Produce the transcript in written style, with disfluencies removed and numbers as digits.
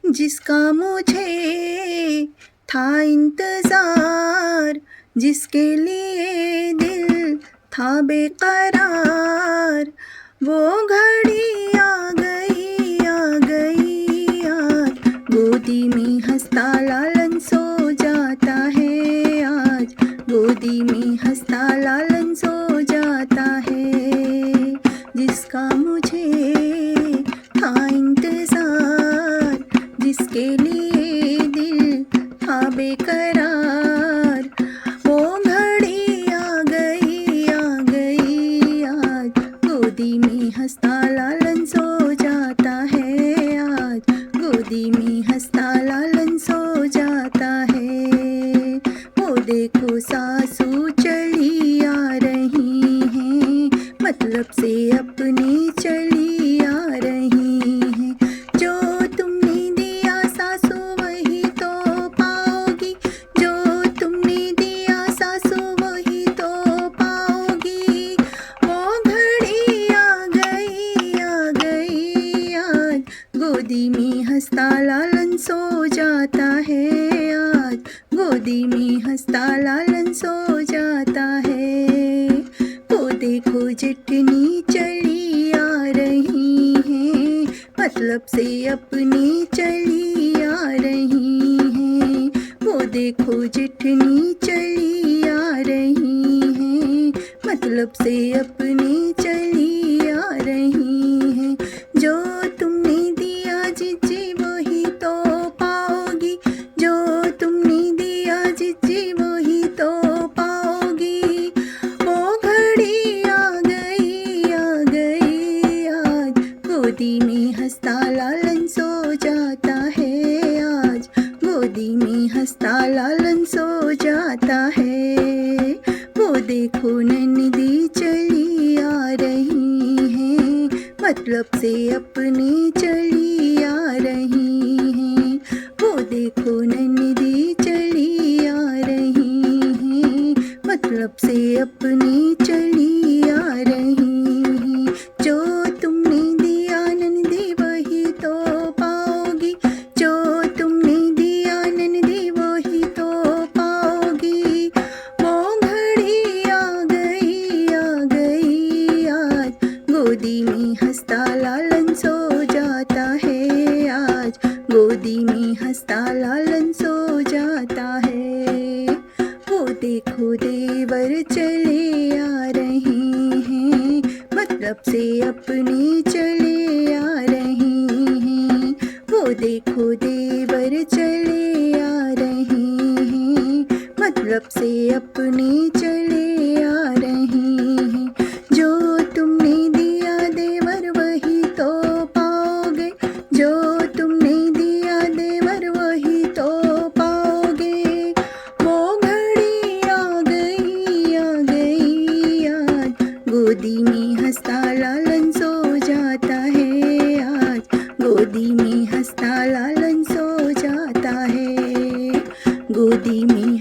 जिसका मुझे था इंतज़ार, जिसके लिए दिल था बेकरार, वो घड़ी आ गई आज। गोदी में हंसता लालन सो जाता है आज, गोदी में हंसता लालन सो जाता है। जिसका मुझे था इंतज़ार, जिसके लिए दिल था बेकरार, वो घड़ी आ गई आज। गोदी में हंसता लालन सो जाता है आज, गोदी में हंसता लालन सो जाता है। वो देखो सासू चली आ रही हैं, मतलब से अपनी चली आ रही हैं। जो तुमने दिया सासू वही तो पाओगी, जो तुमने दिया सासू वही तो पाओगी। वो घड़ी आ गई आज, गोदी में हंसता लालन सो जाता है आज, गोदी में हंसता लालन सो जाता है। वो देखो जितनी चली आ रही हैं, मतलब से अपनी चली आ रही हैं। वो देखो जितनी चली आ रही हैं, मतलब से अपनी चली आ रही हैं। जो तुमने दिया जीजी वही तो पाओगी, जो तुमने दिया जीजी वही तो पाओगी। वो घड़ी आ गई आज, गोदी में हंसता लालन सो जाता है आज, गोदी में हंसता लालन सो जाता है। वो देखो नन्दी चली आ रही हैं, मतलब से अपनी चली आ रही हैं। वो देखो नन्दी चली आ रही हैं, मतलब से अपनी चली आ रही हैं। जो तुमने दिया नन्दी वही तो पाओगी, जो तुमने दिया नन्दी वही तो पाओगी। वो घड़ी आ गई आज, गोदी में हंसता लालन सो जाता है आज, गोदी में हंसता लालन सो जाता है। वो देखो देवर चले आ रहे हैं, मतलब से अपनी चले आ रही हैं। वो देखो देवर चले आ रहे हैं, मतलब से अपनी चले आ रही हैं। जो तुमने दिया देवर वही तो पाओगे, जो तुमने दिया देवर वही तो पाओगे। वो घड़ी आ गई आज, गोदी में हंसता लालन सो जाता है आज, गोदी में हंसता लालन सो जाता है। गोदी में